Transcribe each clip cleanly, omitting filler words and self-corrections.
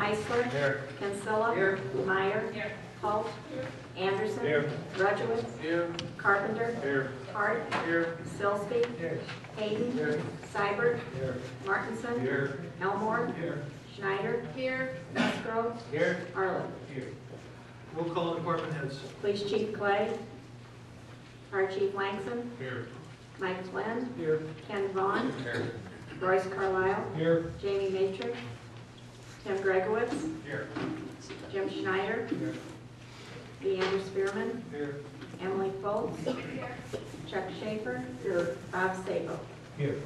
Heisler. Here. Kinsella. Here. Meyer. Here. Holt. Anderson. Here. Rudowitz. Here. Carpenter. Here. Hart. Here. Silsby. Here. Hayden. Here. Seibert. Here. Martinson. Here. Elmore. Here. Schneider. Here. Musgrove. Here. Arlen. Here. Roll call department heads. Police Chief Clay. Fire Chief Langston. Here. Mike Flynn. Here. Ken Vaughn. Here. Royce Carlisle. Here. Jamie Matrix. Tim Gregowitz. Here. Jim Schneider. Here. Leander Spearman. Here. Emily Foltz. Chuck Schaefer. Bob Sabo. Here.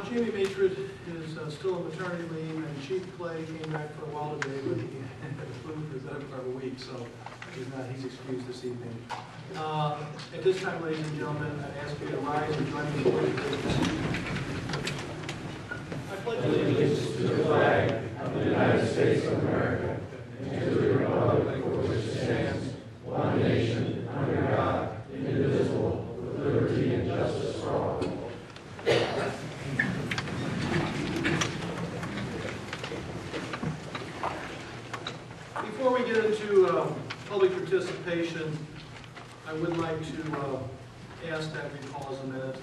Jamie Matrid is still on maternity leave, and Chief Clay came back for a while today, but he had the flu for the better part of a week, so he's excused this evening. At this time, ladies and gentlemen, I ask you to rise and join me in the pledge of allegiance. I pledge allegiance to the flag of the United States of America and to the republic for which it stands, one nation, under God, indivisible, with liberty and justice for all. Before we get into public participation, I would like to ask that we pause a minute.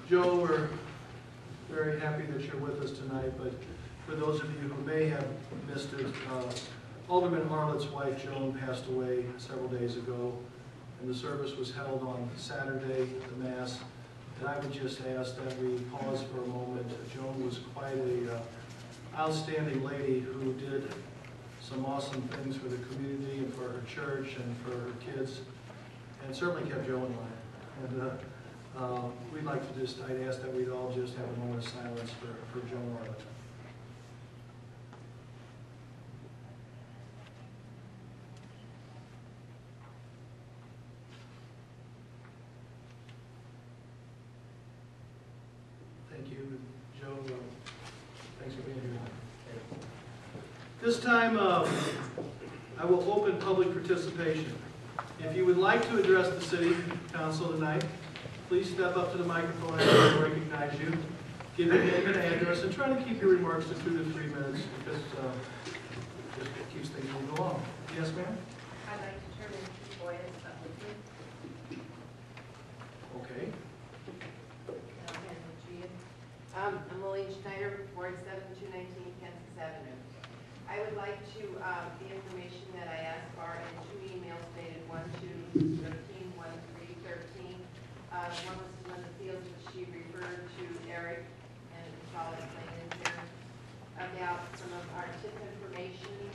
Joe, we're very happy that you're with us tonight, but for those of you who may have missed it, Alderman Arlett's wife, Joan, passed away several days ago, and the service was held on Saturday, the Mass, and I would just ask that we pause for a moment. Joan was quite a outstanding lady who did some awesome things for the community and for her church and for her kids, and certainly kept Joe in line. And we'd like to I'd ask that we'd all just have a moment of silence for Joan Arlett. Thank you, Joe. Thanks for being here. This time, I will open public participation. If you would like to address the City Council tonight, please step up to the microphone and I will recognize you. Give your name and address, and try to keep your remarks to 2 to 3 minutes, because it just keeps things moving along. Yes, ma'am? I'd like to turn into Boyas publicly. Okay. I'm Lillian Schneider, Ward 7, 219 Kansas Avenue. I would like to, the information that I asked for in 2 emails dated 1/2/13, 1/3/13. One was to Linda Fields, which she referred to Eric, and it's all explained in here, about some of our tip information.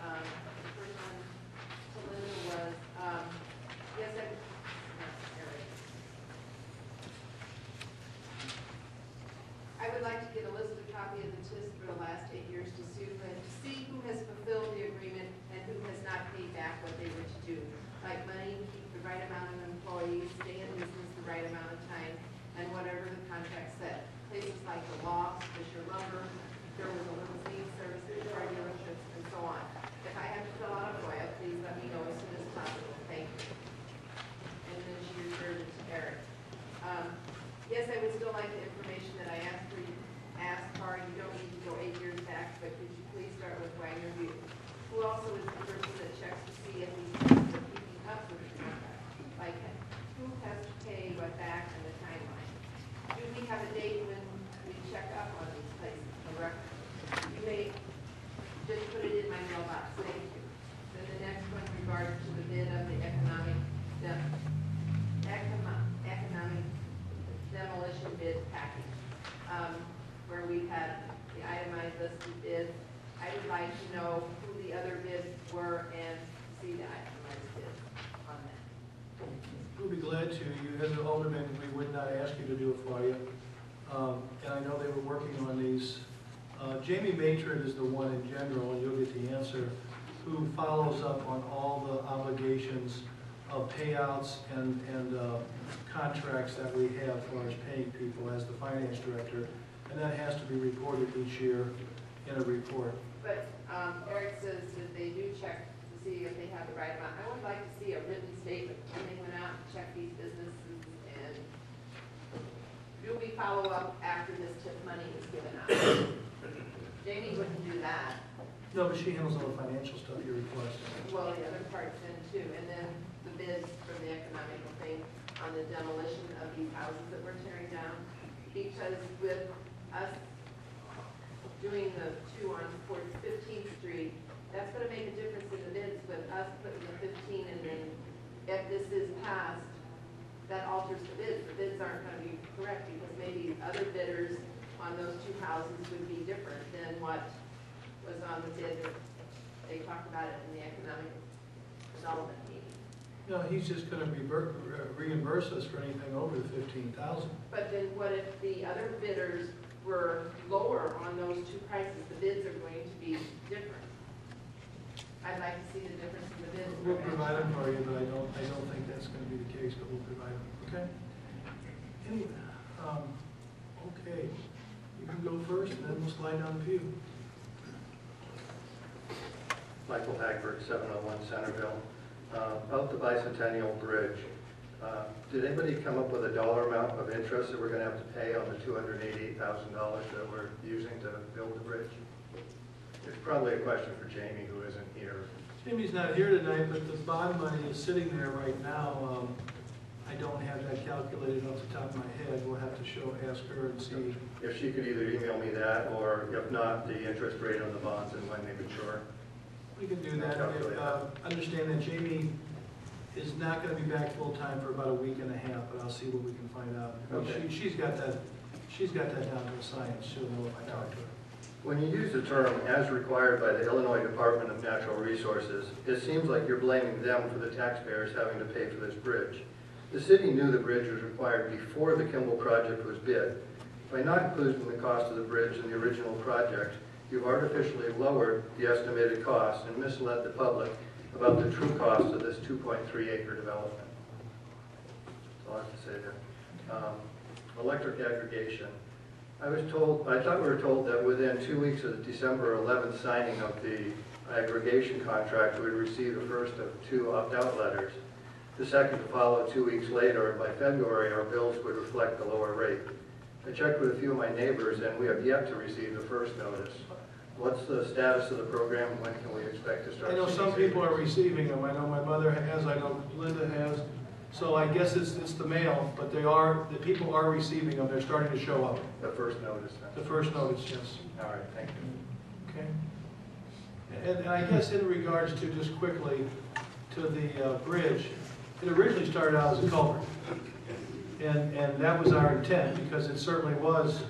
The first one to Linda was, yes, Eric. I would like to get a listed copy of the TIS for the last 8 years to see who has fulfilled the agreement and who has not paid back what they were to do. Like money, keep the right amount of employees, stay in business the right amount of time, and whatever the contract said. Places like the Lofts, Fisher Lumber, there was a limousine services, car dealerships, and so on. If I have to fill out a FOIA, please let me know as soon as possible. Thank you. And then she referred it to Eric. Yes, I would still like the information that I asked for. You don't need to go 8 years back, but could you please start with Wagner View? Who also is the person that checks to see if these places are keeping up with the contract? Like, who has to pay what back and the timeline? Do we have a date when we check up on these places, a record? You may just put it in my mailbox. Thank you. Then the next one regards to the bid of the economic demolition bid package, where we had the itemized listed bids. I would like to know who the other bids were and see the itemized bids on that. We'll be glad to. You, as an alderman, we would not ask you to do it for you. And I know they were working on these. Jamie Matron is the one in general, and you'll get the answer, who follows up on all the obligations of payouts and contracts that we have as far as paying people as the finance director, and that has to be reported each year in a report. But Eric says that they do check to see if they have the right amount. I would like to see a written statement when they went out and checked these businesses, and do we follow up after this tip money is given out? Jamie? Jamie wouldn't do that. No, but she handles all the financial stuff you request. Well, the other part's in too, and then the bids from the economical thing on the demolition of these houses that we're tearing down. Because with us doing the two on towards 15th Street, that's gonna make a difference in the bids with us putting the 15, and then if this is passed, that alters the bids. The bids aren't gonna be correct because maybe other bidders on those two houses would be different than what was on the bid that they talked about it in the economic development meeting. No, he's just gonna reimburse us for anything over the 15,000. But then what if the other bidders were lower on those two prices? The bids are going to be different. I'd like to see the difference in the bids. We'll provide them for you, but I don't think that's gonna be the case, but we'll provide them, okay? Anyway, okay, you can go first, and then we'll slide down the pew. Michael Hagberg, 701 Centerville. About the Bicentennial Bridge, did anybody come up with a dollar amount of interest that we're going to have to pay on the $288,000 that we're using to build the bridge? It's probably a question for Jamie, who isn't here. Jimmy's not here tonight, but the bond money is sitting there right now. I don't have that calculated off the top of my head. We'll have to ask her and see. If she could either email me that, or if not, the interest rate on the bonds and when they mature. We can do that. Understand that Jamie is not going to be back full-time for about a week and a half, but I'll see what we can find out. Okay. She's got that down to a science. She'll know if I talk to her. When you use the term "as required by the Illinois Department of Natural Resources," it seems like you're blaming them for the taxpayers having to pay for this bridge. The city knew the bridge was required before the Kimball project was bid. By not including the cost of the bridge in the original project, you've artificially lowered the estimated cost and misled the public about the true cost of this 2.3-acre development. That's all I have to say there. Electric aggregation. I thought we were told that within 2 weeks of the December 11th signing of the aggregation contract, we would receive the first of 2 opt-out letters. The second to follow 2 weeks later, and by February, our bills would reflect the lower rate. I checked with a few of my neighbors, and we have yet to receive the first notice. What's the status of the program, and when can we expect to start? I know some people are receiving them. I know my mother has, I know Linda has. So I guess it's the mail, but the people are receiving them. They're starting to show up. The first notice, then? The first notice, yes. All right, thank you. Okay. And I guess in regards to, just quickly, to the bridge, it originally started out as a culvert. And that was our intent, because it certainly was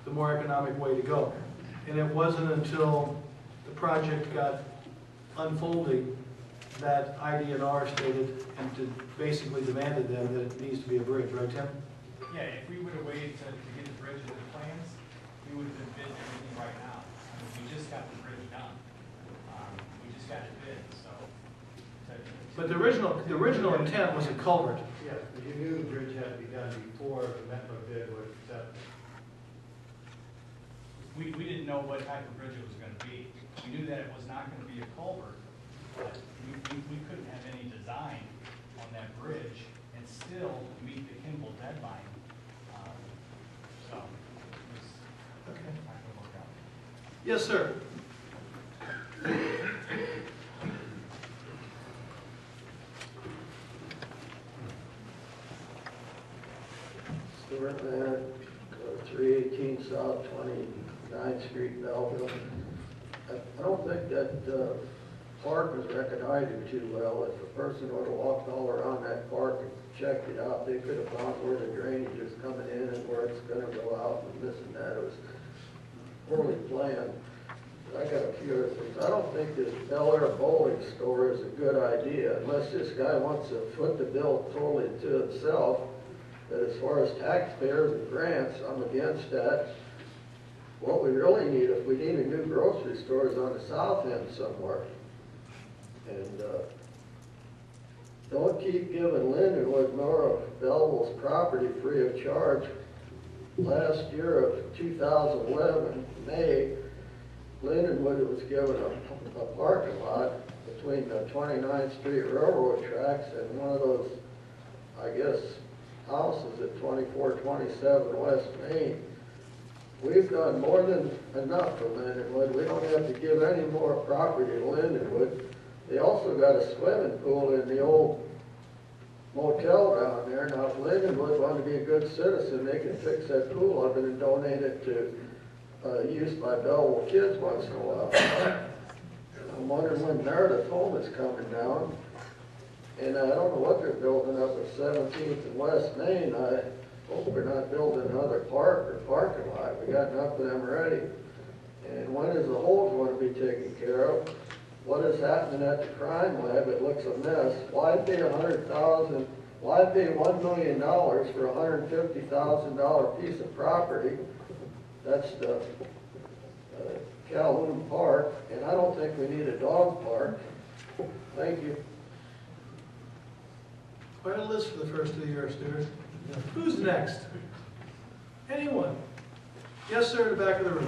the more economic way to go. And it wasn't until the project got unfolding that IDNR stated and basically demanded them that it needs to be a bridge, right, Tim? Yeah, if we would have waited to get the bridge in the plans, we would have been bidding everything right now. I mean, we just got the bridge done. We just got it bid, so. But the original intent was a culvert. Yes, but you knew the bridge had to be done before the Metro bid was accepted. We didn't know what type of bridge it was gonna be. We knew that it was not gonna be a culvert, but we couldn't have any design on that bridge and still meet the Kimball deadline. So, it was not gonna work out. Yes, sir. Stuart Leonard, 318 South 29th Street, Belleville. I don't think that park was recognized too well. If a person would have walked all around that park and checked it out, they could have found where the drainage is coming in and where it's going to go out and this and that. It was poorly planned. I got a few other things. I don't think this Bel Air bowling store is a good idea unless this guy wants to foot the bill totally to himself. But as far as taxpayers and grants, I'm against that. What we really need, if we need a new grocery store, is on the south end somewhere. And don't keep giving Lindenwood more of Belleville's property free of charge. Last year of 2011, May, Lindenwood was given a parking lot between the 29th Street Railroad tracks and one of those, I guess, houses at 2427 West Main. we've done more than enough for Lindenwood. We don't have to give any more property to Lindenwood. They also got a swimming pool in the old motel down there. Now, if Lindenwood wanted to be a good citizen, they could fix that pool up and donate it to use by Belleville kids once in a while. I'm wondering when Meredith Home is coming down. And I don't know what they're building up at 17th and West Main. I hope we're not building another park or parking lot. We got enough of them already. And when is the hole going to be taken care of? What is happening at the crime lab? It looks a mess. Why pay $100,000? Why pay $1 million for a $150,000 piece of property? That's the Calhoun Park, and I don't think we need a dog park. Thank you. Quite a list for the first of the year, Stuart. Who's next? Anyone? Yes, sir, in the back of the room.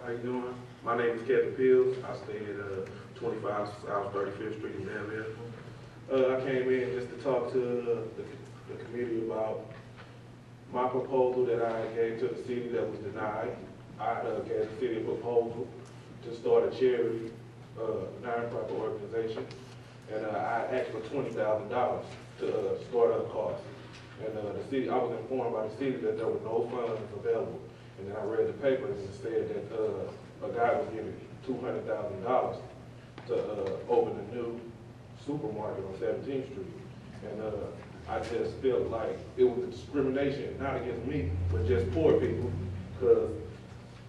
How you doing? My name is Kevin Pills. I stay at 25 South 35th Street in Belleville. I came in just to talk to the committee about my proposal that I gave to the city that was denied. I gave the city a proposal to start a charity, nonprofit organization, and I asked for $20,000 to start up costs. And the city, I was informed by the city that there were no funds available. And then I read the paper and it said that a guy was giving $200,000 to open a new supermarket on 17th Street. And I just felt like it was a discrimination, not against me, but just poor people, because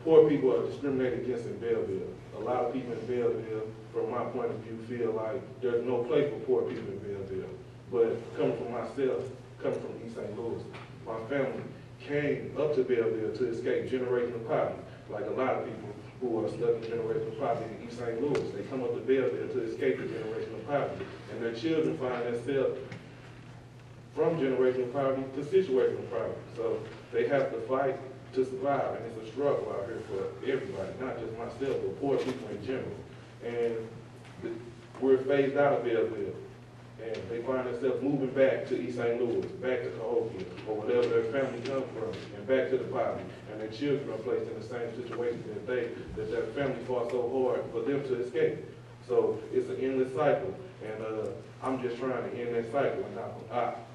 poor people are discriminated against in Belleville. A lot of people in Belleville, from my point of view, feel like there's no place for poor people in Belleville. But coming from myself, coming from East St. Louis, my family came up to Belleville to escape generational poverty. Like a lot of people who are stuck in generational poverty in East St. Louis, they come up to Belleville to escape the generational poverty. And their children find themselves from generational poverty to situational poverty. So they have to fight to survive, and it's a struggle out here for everybody, not just myself, but poor people in general. And we're phased out of Belleville, and they find themselves moving back to East St. Louis, back to Cahokia, or whatever their family comes from, and back to the poverty. And their children are placed in the same situation that their family fought so hard for them to escape. So it's an endless cycle, and I'm just trying to end that cycle. And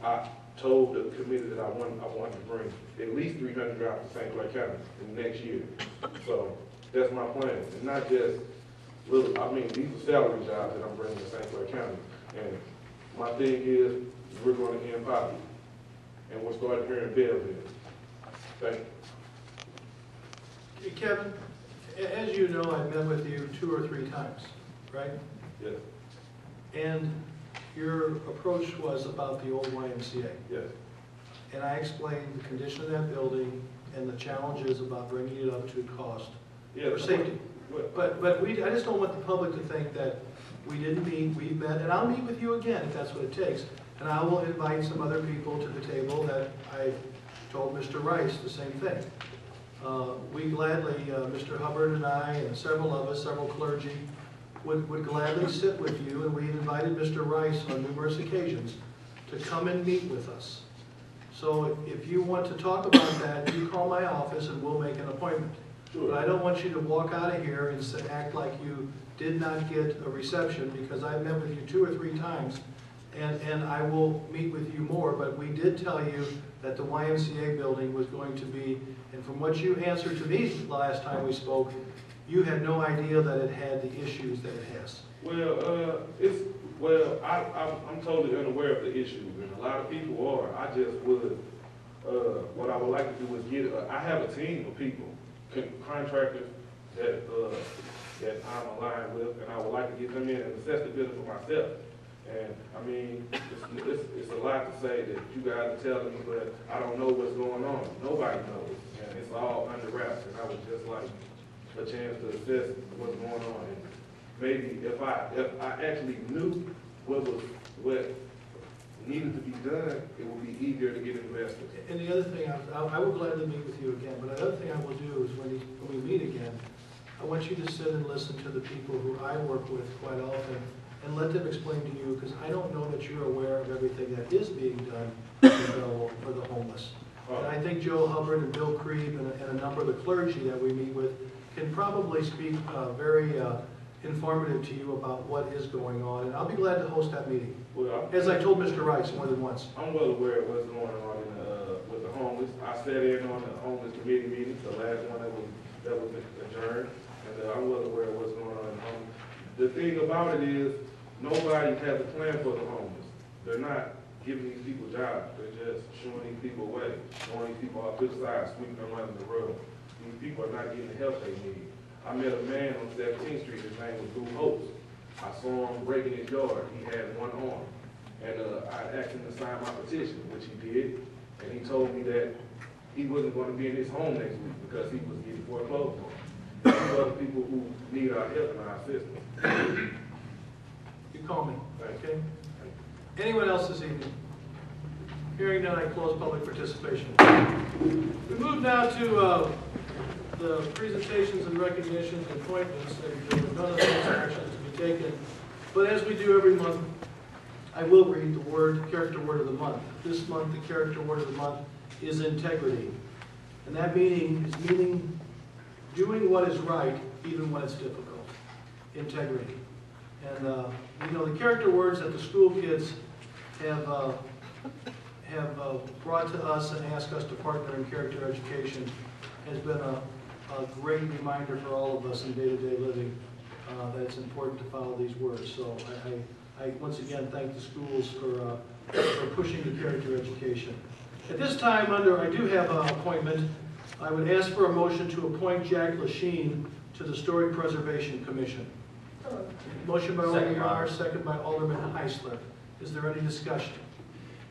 I told the committee that I wanted to bring at least 300 jobs to St. Clair County in the next year. So that's my plan. And not just little, I mean, these are salary jobs that I'm bringing to St. Clair County. And my thing is, we're going to end poverty. And we're starting here in Belleville. Thank you. Hey, Kevin, as you know, I met with you 2 or 3 times, right? Yes. And your approach was about the old YMCA. Yes. And I explained the condition of that building and the challenges about bringing it up to cost for safety. But I just don't want the public to think that we didn't meet, we met, and I'll meet with you again if that's what it takes. And I will invite some other people to the table that I told Mr. Rice the same thing. We gladly, Mr. Hubbard and I and several of us, several clergy, would gladly sit with you, and we invited Mr. Rice on numerous occasions to come and meet with us. So if you want to talk about that, you call my office and we'll make an appointment. Sure. But I don't want you to walk out of here and act like you did not get a reception, because I met with you 2 or 3 times, and I will meet with you more. But we did tell you that the YMCA building was going to be, and from what you answered to me the last time we spoke, you had no idea that it had the issues that it has. Well, I'm totally unaware of the issues, and a lot of people are. I just would, what I would like to do is get, I have a team of people, contractors that I'm aligned with, and I would like to get them in and assess the building for myself. And I mean, it's a lot to say that you guys are telling me, but I don't know what's going on. Nobody knows, and it's all under wraps. And I would just like a chance to assess what's going on. And maybe if I actually knew what needed to be done, it would be easier to get invested. And the other thing, I will gladly meet with you again, but the other thing I will do is when we meet again, I want you to sit and listen to the people who I work with quite often and let them explain to you, because I don't know that you're aware of everything that is being done in Belleville for the homeless. And I think Joe Hubbard and Bill Krieg and a number of the clergy that we meet with can probably speak very informative to you about what is going on, and I'll be glad to host that meeting. Well, As I told Mr. Rice more than once. I'm well aware of what's going on with the homeless. I sat in on the homeless committee meeting, the last one that was adjourned, and I'm well aware of what's going on in the homeless. The thing about it is, nobody has a plan for the homeless. They're not giving these people jobs. They're just shooing these people away, throwing these people off to the side, sweeping them under the rug. These people are not getting the help they need. I met a man on 17th Street, his name was Lou Hopes. I saw him breaking his yard. He had one arm. And I asked him to sign my petition, which he did. And he told me that he wasn't going to be in his home next week because he was getting foreclosed on. There's other people who need our help and our assistance. You call me, okay? Anyone else this evening? Hearing none, I close public participation. We move now to the presentations and recognitions and appointments, and there were none of those actions to be taken. But as we do every month, I will read the character word of the month. This month, the character word of the month is integrity. And that meaning doing what is right, even when it's difficult. Integrity. And the character words that the school kids have brought to us and asked us to partner in character education has been a great reminder for all of us in day-to-day living that it's important to follow these words. So I once again thank the schools for pushing the character education. At this time, I do have an appointment. I would ask for a motion to appoint Jack Lachine to the Historic Preservation Commission. Motion by Alderman Marr, second by Alderman Heisler. Is there any discussion?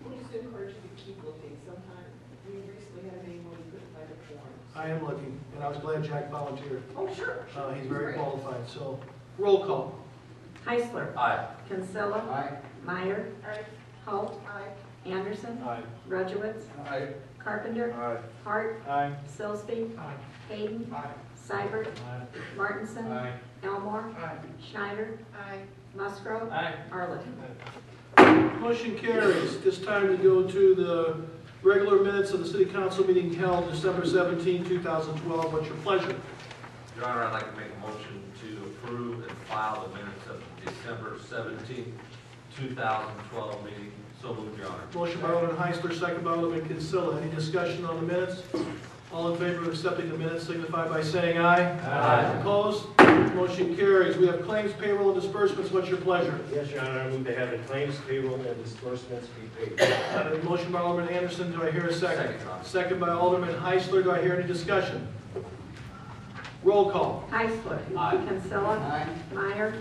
We just encourage you to keep looking. Sometimes we recently had a name where we couldn't find a form. I am looking, and I was glad Jack volunteered. Oh, sure. He's very qualified. So, roll call. Heisler. Aye. Kinsella. Aye. Meyer. Aye. Holt. Aye. Anderson. Aye. Rudowitz. Aye. Carpenter. Aye. Hart. Aye. Silsby. Hayden. Seibert. Martinson. Aye. Elmore. Schneider. Aye. Musgrove. Aye. Arlen. Motion carries. This time we go to the regular minutes of the City Council meeting held December 17, 2012. What's your pleasure? Your Honor, I'd like to make a motion to approve and file the minutes of the December 17, 2012 meeting. So moved, Your Honor. Motion by Alderman Heisler, second by Alderman Kinsella. Any discussion on the minutes? All in favor of accepting the minutes signify by saying aye. Aye. Opposed? Motion carries. We have claims, payroll, and disbursements. What's your pleasure? Yes, Your Honor, I move to have the claims, payroll, and disbursements be paid. Motion by Alderman Anderson. Do I hear a second? Second, Your Honor. Second by Alderman Heisler. Do I hear any discussion? Roll call. Heisler. Aye. Kinsella. Meyer.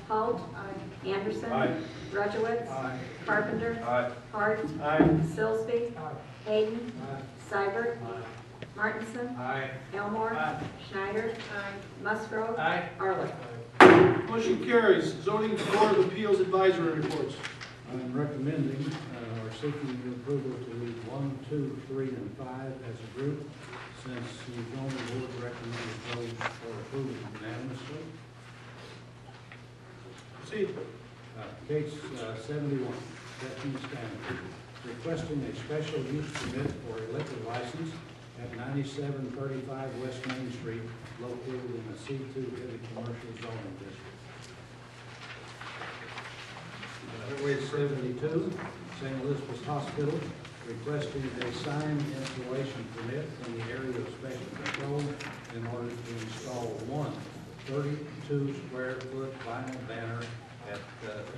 Holt. Aye. Anderson. Aye. Rudowitz. Carpenter. Aye. Hart. Aye. Silsby. Hayden. Seibert. Martinson. Aye. Elmore. Aye. Schneider. Musgrove. Aye. Arlen. Motion carries. Zoning Board of Appeals advisory reports. I'm recommending or seeking your approval to leave 1, 2, 3, and 5 as a group, since the zoning board recommended those for approval unanimously. Proceed. Case 71, Bethany Stanley, requesting a special use permit for a liquor license at 9735 West Main Street, located in the C2 Heavy Commercial Zoning District. Highway 72, St. Elizabeth's Hospital, requesting a sign installation permit in the area of special control in order to install one 32 square foot vinyl banner at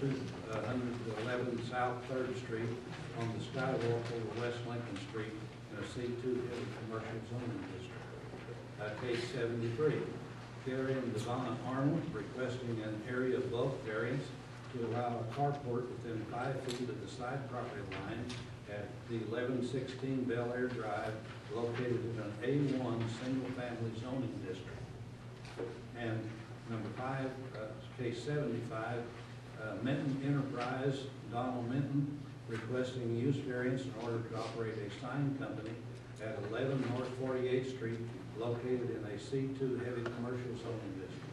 211 South 3rd Street on the skywalk over West Lincoln Street in a C2 heavy commercial zoning district. Case 73, Gary and Devonna Arnold requesting an area bulk variance to allow a carport within 5 feet of the side property line at the 1116 Bel Air Drive, located in an A1 single-family zoning district. And number 5, case 75, Minton Enterprise, Donald Minton, requesting use variance in order to operate a sign company at 11 North 48th Street, located in a C2 heavy commercial zoning district.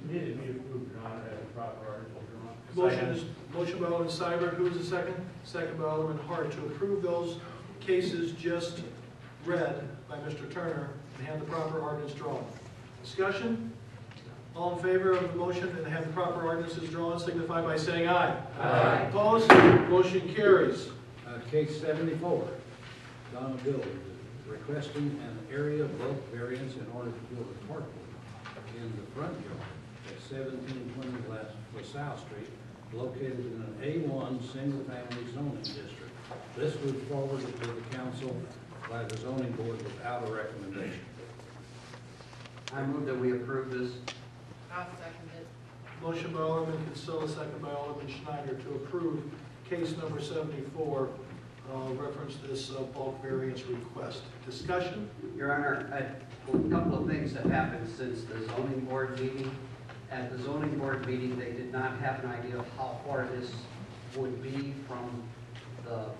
Needed to be approved, Your Honor, as a proper article, Your Honor. Motion by Alderman Seibert, who is the second? Second by Alderman Hart, to approve those cases just read by Mr. Turner and have the proper ordinance drawn. Discussion? All in favor of the motion and have the proper ordinances drawn, signify by saying aye. Aye. Opposed? Motion carries. Case 74, Donna Bill requesting an area bulk variance in order to build a carport in the front yard at 1720 LaSalle Street, located in an A1 single-family zoning district. This was forwarded to the council by the zoning board without a recommendation. I move that we approve this. I'll second it. Motion by Alderman Kinsella, second by Alderman Schneider, to approve case number 74, reference this bulk variance request. Discussion? Your Honor, a couple of things have happened since the zoning board meeting. At the zoning board meeting, they did not have an idea of how far this would be from the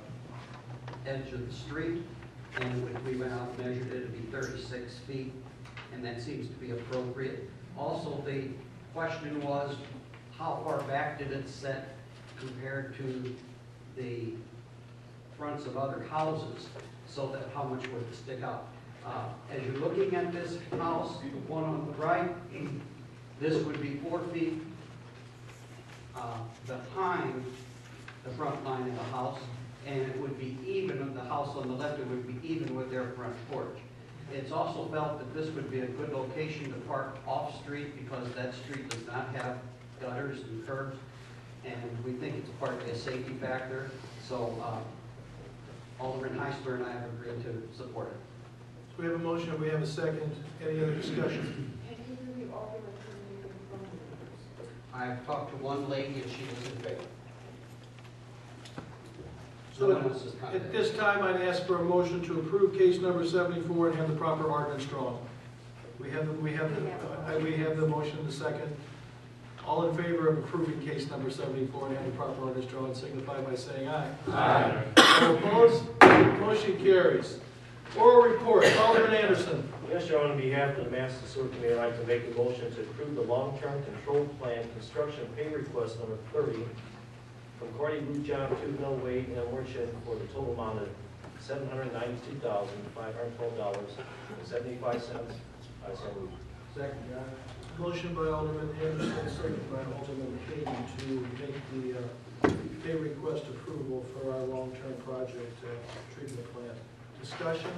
edge of the street. And when we went out and measured it, it'd be 36 feet, and that seems to be appropriate. Also, the question was, how far back did it set compared to the fronts of other houses, so that how much would it stick out? As you're looking at this house, the one on the right, this would be 4 feet behind the front line of the house, and it would be even with the house on the left, it would be even with their front porch. It's also felt that this would be a good location to park off-street because that street does not have gutters and curbs, and we think it's partly a safety factor. So Alderman Heisler and I have agreed to support it. So we have a motion, we have a second. Any other discussion? I've talked to one lady and she was in favor. So No one else has at contacted. this time, I'd ask for a motion to approve case number 74 and have the proper ordinance drawn. We have the motion, the second. All in favor of approving case number 74 and have the proper ordinance drawn, signify by saying aye. Aye. All opposed? Motion carries. Oral report, Alderman Anderson. Yes, Your Honor, on behalf of the Master Sewer Committee, I'd like to make a motion to approve the long-term control plan construction pay request number 30 from Cardi Root John 2 Mill Wade and Merchant for the total amount of $792,512.75. I so move. Second, Your Honor. Motion by Alderman Anderson, second by Alderman Hayden to make the pay request approval for our long-term project treatment plant. Discussion,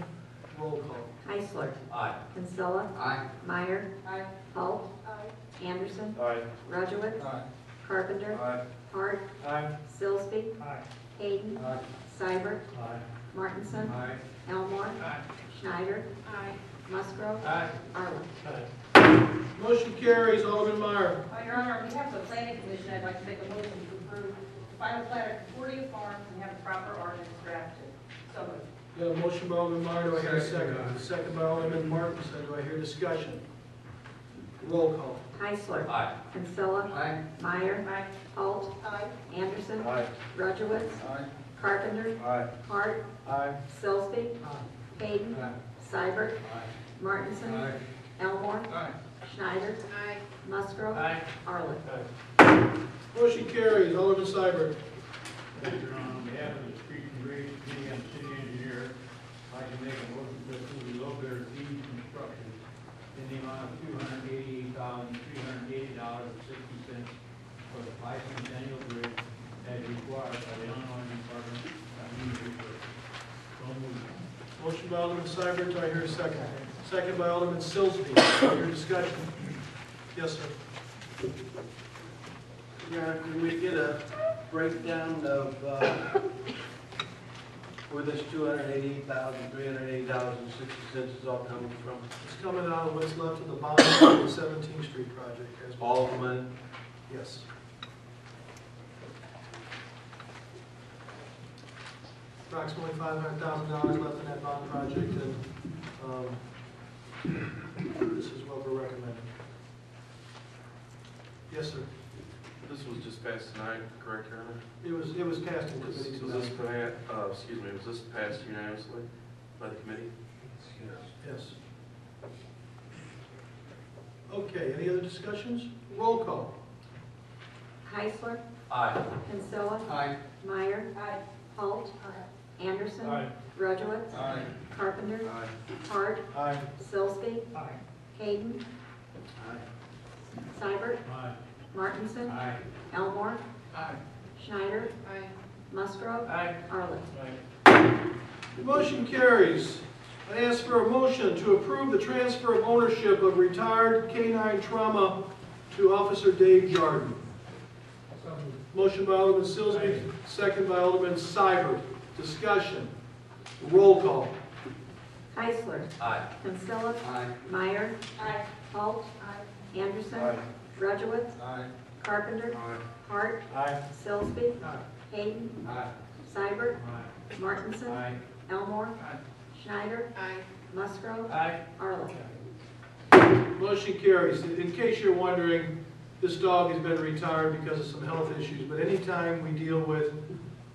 roll call. Heisler. Aye. Kinsella. Aye. Meyer. Aye. Holt. Aye. Anderson. Aye. Rudowitz. Aye. Carpenter. Aye. Hart. Aye. Silsby. Aye. Hayden. Aye. Seibert. Aye. Martinson. Aye. Elmore. Aye. Schneider. Aye. Musgrove. Aye. Arlen. Motion carries, Alderman Meyer. Your Honor, on behalf of the Planning Commission, I'd like to make a motion to approve the final plat of Concordia Farms and have the proper ordinance drafted. So moved. Got a motion by Alderman Meyer, do I hear a second? Second by Alderman Martinson, do I hear discussion? Roll call. Heisler. Aye. Kinsella. Aye. Meyer. Aye. Holt. Aye. Anderson. Aye. Rudowitz. Aye. Carpenter. Aye. Hart. Aye. Silsby. Hayden. Aye. Seibert. Aye. Martinson. Aye. Elmore. Aye. Schneider. Aye. Musgrove. Aye. Arlen. Motion carries, Alderman Seibert. Thank you, Your Honor. On behalf of the Street and Grade Committee and City Engineer, I'd like to make a motion to approve the low bidder deed construction in the amount of $288,380.60 for the bicentennial bridge as required by the Illinois Department of Human Resources. So moved. Motion by Alderman Seibert, do I hear a second? Second by Alderman Silsby, do I hear discussion? Yes, sir. Your Honor, could we get a breakdown of where this $288,380.60 is all coming from? It's coming out of what's left of the bond for the 17th Street project. All of the money? Yes. Approximately $500,000 left in that bond project, and this is what we're recommending. Yes, sir. This was just passed tonight, correct, Your Honor? It was passed in committee Was this tonight. was this passed unanimously by the committee? Yes. Okay, any other discussions? Roll call. Heisler. Aye. Kinsella. Aye. Meyer. Aye. Holt. Anderson. Aye. Rudowitz. Aye. Carpenter. Aye. Hart. Aye. Silsby. Aye. Hayden. Aye. Seibert. Aye. Martinson. Aye. Elmore. Aye. Schneider. Aye. Musgrove. Aye. Arlen. The motion carries. I ask for a motion to approve the transfer of ownership of retired K-9 trauma to Officer Dave Jordan. Motion by Alderman Silsby, second by Alderman Seibert. Discussion. Roll call. Heisler. Aye. Kinsella. Aye. Meyer. Aye. Holt. Anderson. Aye. Rudowitz. Aye. Carpenter. Aye. Hart. Aye. Silsby. Aye. Hayden. Aye. Seibert. Aye. Martinson. Aye. Elmore. Aye. Schneider. Aye. Musgrove. Aye. Arlen. Motion carries. In case you're wondering, this dog has been retired because of some health issues, but anytime we deal with,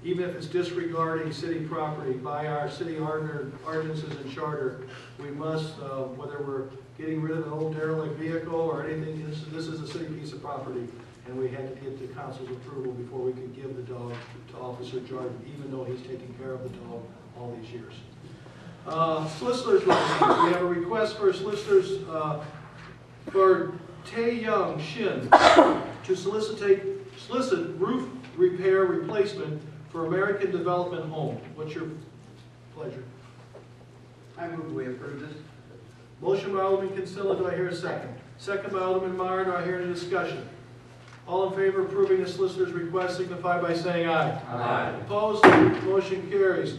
even if it's disregarding city property by our city ordinances and charter, we must, whether we're getting rid of an old derelict vehicle or anything, this is a city piece of property, and we had to get the council's approval before we could give the dog to Officer Jordan, even though he's taken care of the dog all these years. Solicitor's license. We have a request for solicitors for Tae Young Shin to solicit roof repair replacement for American Development Home. What's your pleasure? I move we approve this. Motion by Alderman Kinsella, do I hear a second? Second by Alderman Meyer, do I hear any discussion? All in favor of approving the solicitor's request signify by saying aye. Aye. Opposed? Motion carries.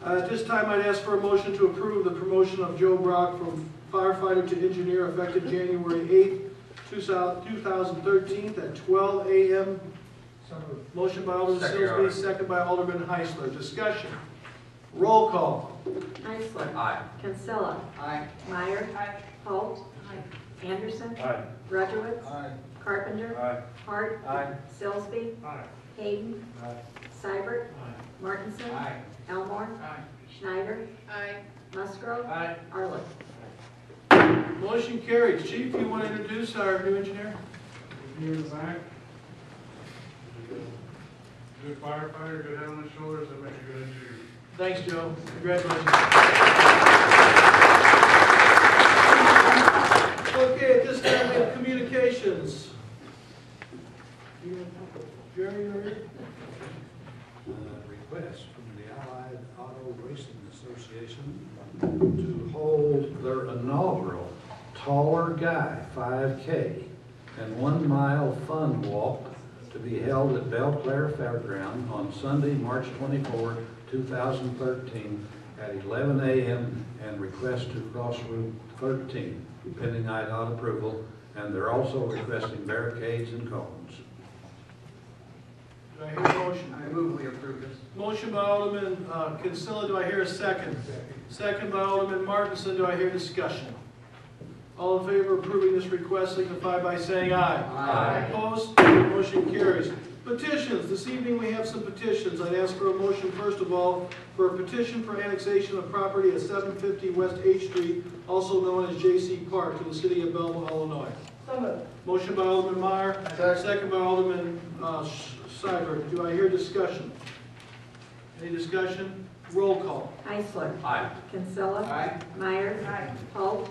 At this time, I'd ask for a motion to approve the promotion of Joe Brock from firefighter to engineer effective January 8th, 2013 at 12 a.m. Motion by Alderman Second, Your Silsby, Honor. second by Alderman Heisler. Discussion. Roll call. Heisler. Aye. Kinsella. Aye. Meyer. Aye. Holt. Anderson. Aye. Rudowitz. Aye. Carpenter. Aye. Hart. Aye. Silsby. Aye. Hayden. Aye. Seibert. Aye. Martinson. Aye. Elmore. Aye. Schneider. Aye. Musgrove. Aye. Arlen. Motion carries. Chief, you want to introduce our new engineer? Here in the back. Good firefighter, good head on his shoulders, that makes a good engineer. Thanks, Joe. Congratulations. Okay, at this time we have communications. Jerry, you're here? Request from the Allied Auto Racing Association to hold their inaugural Taller Guy 5K and 1 mile fun walk to be held at Belle Claire Fairground on Sunday, March 24, 2013 at 11 a.m. and request to cross Route 13, pending IDOT approval, and they're also requesting barricades and cones. Do I hear a motion? I move we approve this. Motion by Alderman Kinsella. Do I hear a second? Second by Alderman Martinson. Do I hear discussion? All in favor of approving this request signify by saying aye. Aye. Opposed? Motion carries. Petitions. This evening we have some petitions. I'd ask for a motion, first of all, for a petition for annexation of property at 750 West H Street, also known as J.C. Park, to the city of Belleville, Illinois. So moved. Motion by Alderman Meyer, second by Alderman Seibert. Do I hear discussion? Any discussion? Roll call. Heisler. Aye. Kinsella. Aye. Meyer. Aye. Holt.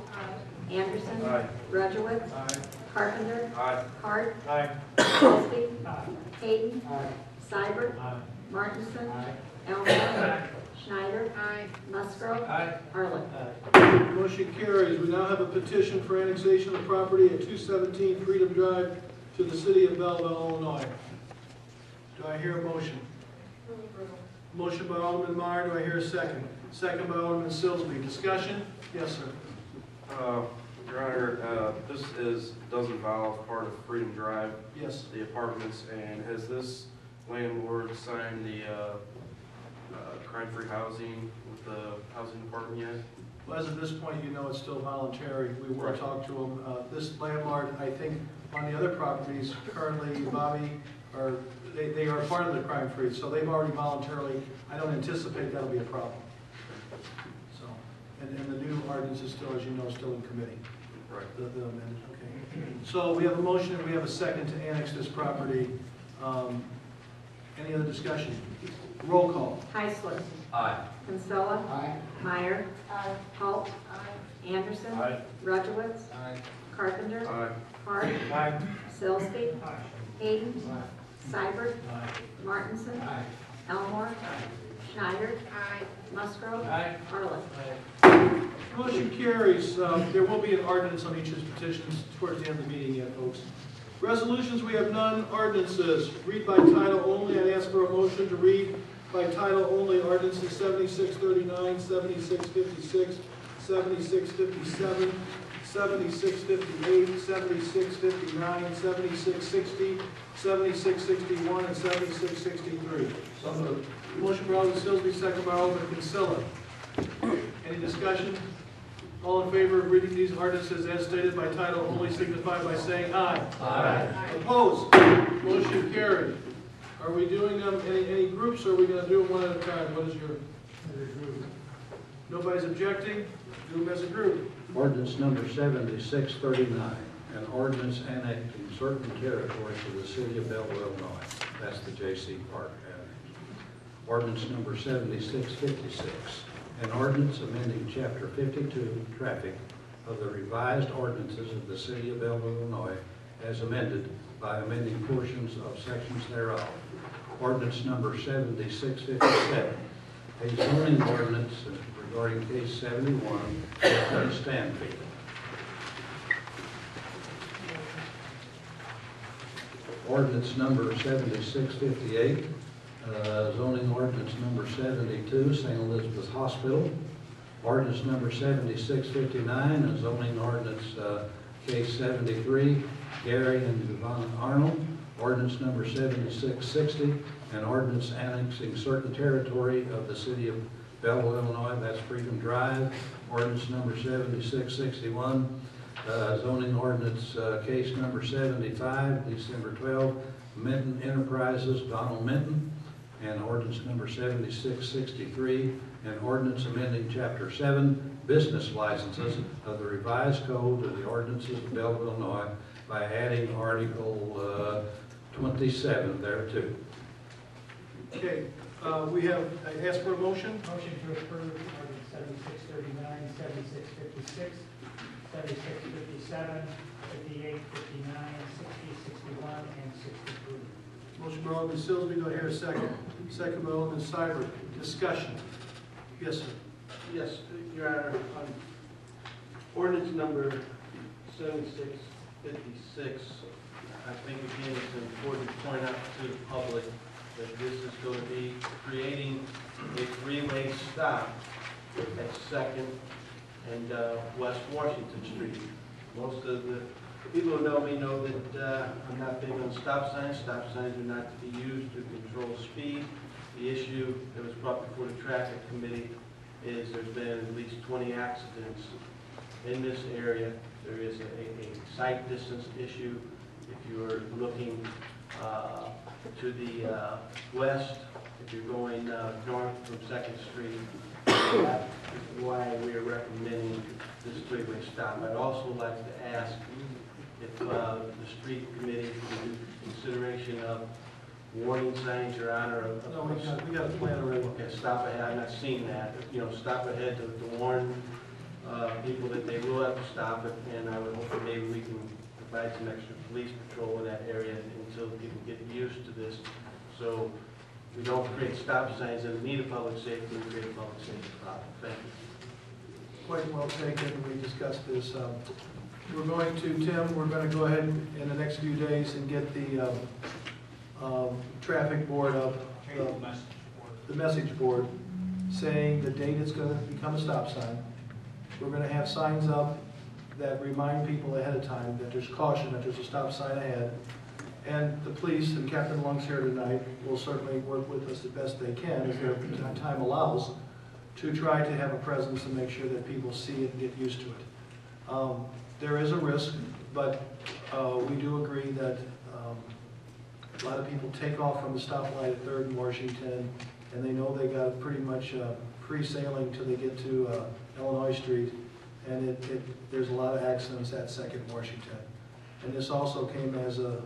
Anderson. Aye. Rudowitz. Aye. Carpenter. Aye. Hart. Aye. Silsby. Aye. Hayden. Aye. Seibert. Aye. Martinson. Aye. Elmore. Schneider. Aye. Musgrove. Aye. Arlen. Motion carries. We now have a petition for annexation of property at 217 Freedom Drive to the city of Belleville, Illinois. Do I hear a motion? Motion by Alderman Meyer. Do I hear a second? Second by Alderman Silsby. Discussion? Yes, sir. Your Honor, this does involve part of Freedom Drive, Yes. the apartments, and has this landlord signed the crime-free housing with the housing department yet? Well, as of this point, you know it's still voluntary. We will Right. talk to him. This landlord, I think, on the other properties, currently, Bobby, they are part of the crime-free, so they've already voluntarily, I don't anticipate that'll be a problem. So, and the new ordinance is still, as you know, still in committee. Right. The amendment, okay. So we have a motion and we have a second to annex this property. Any other discussion? Roll call. Heisler. Aye. Kinsella. Aye. Meyer. Aye. Holt. Anderson. Aye. Rudowitz. Aye. Carpenter. Aye. Hart. Aye. Sillsby. Aye. Hayden. Aye. Seibert. Aye. Martinson. Aye. Elmore. Schneider. Aye. Musgrove. Aye. Arlen. Motion carries. There will be an ordinance on each of these petitions towards the end of the meeting yet, folks. Resolutions, we have none. Ordinances, read by title only. I ask for a motion to read by title only ordinances 7639, 7656, 7657, 7658, 7659, 7660, 7661, and 7663. So moved. Motion by Alderman Sillsby, second by Alderman Kinsella. Any discussion? All in favor of reading these ordinances as stated by title only signify by saying aye. Aye. Opposed? Motion carried. Are we doing them any groups, or are we going to do them one at a time? What is your? Nobody's objecting? Do them as a group. Ordinance number 7639, an ordinance annexing certain territory to the city of Belleville, Illinois. That's the J.C. Park annex. Ordinance number 7656, an ordinance amending Chapter 52, Traffic, of the revised ordinances of the city of Belleville, Illinois, as amended by amending portions of sections thereof. Ordinance number 7657, a zoning ordinance regarding case 71, Attorney Stanfield. Ordinance number 7658, zoning ordinance number 72, St. Elizabeth Hospital. Ordinance number 7659, a zoning ordinance case 73, Gary and Devon Arnold. Ordinance number 7660, an ordinance annexing certain territory of the city of Belleville, Illinois, that's Freedom Drive. Ordinance number 7661, zoning ordinance case number 75, December 12, Minton Enterprises, Donald Minton. And ordinance number 7663, an ordinance amending Chapter 7, business licenses of the revised code of the ordinances of Belleville, Illinois, by adding Article 27 thereto. Okay, we have, I ask for a motion. Motion to approve ordinance 7639, 7656, 7657, 58, 59, 60, 61, and 63. Motion by Alderman Sillsby, do I hear a second? Second by Alderman Seibert. Discussion. Yes, sir. Yes, Your Honor, on ordinance number 7656, I think again it's important to point out to the public that this is going to be creating a three-way stop at 2nd and West Washington Street. Most of the people who know me know that I'm not big on stop signs. Stop signs are not to be used to control speed. The issue that was brought before the traffic committee is there's been at least 20 accidents in this area. There is a sight distance issue. If you are looking to the west, if you're going north from 2nd Street, that is why we are recommending this three-way stop. I'd also like to ask if the street committee can do consideration of warning signs, Your Honor. No, we got a plan already. Okay, stop ahead, I've not seen that, stop ahead to warn people that they will have to stop it, and I would hope that maybe we can provide some extra police patrol in that area until people get used to this. So we don't create stop signs that need a public safety, we create a public safety problem. Thank you. Quite well taken. We discussed this. We're going to, Tim, we're going to go ahead in the next few days and get the traffic board up, the message board, saying the date it's going to become a stop sign. We're going to have signs up that remind people ahead of time that there's caution, that there's a stop sign ahead. And the police and Captain Lung's here tonight will certainly work with us the best they can, as their time allows, to try to have a presence and make sure that people see it and get used to it. There is a risk, but we do agree that a lot of people take off from the stoplight at 3rd and Washington, and they know they got pretty much free sailing till they get to Illinois Street, and there's a lot of accidents at 2nd Washington. And this also came as a